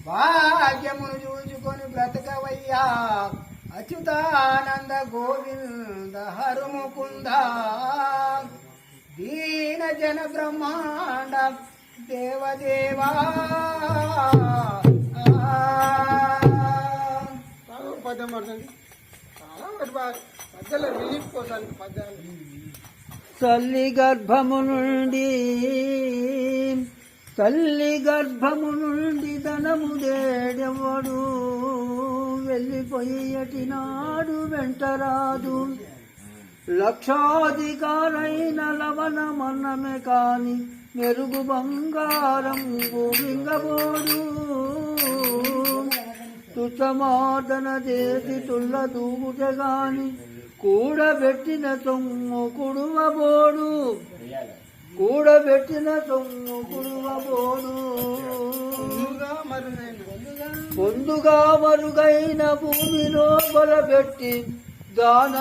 భాగ్యమును చూచుకొని బ్రతకవయ్యా అచ్యుతానంద గోవింద హరుముకుంద దీన జన బ్రహ్మాండ దేవదేవా పద్యం పడుతుంది మధ్యలో రిలీఫ్ కోసం పద్యాలు. తల్లి గర్భము నుండి ధనము దేడెవడు వెళ్ళిపోయేటినాడు వెంటరాదు లక్షాధికారైన లవణమన్నమే కాని మెరుగు బంగారం భూమింగబోడు తుసమార్దన చేసి తుల్ల దూగుటే గాని కూడబెట్టిన సొమ్ము కుడువబోడు పొందుగా మరుగైన భూమిలో బలపెట్టి దాన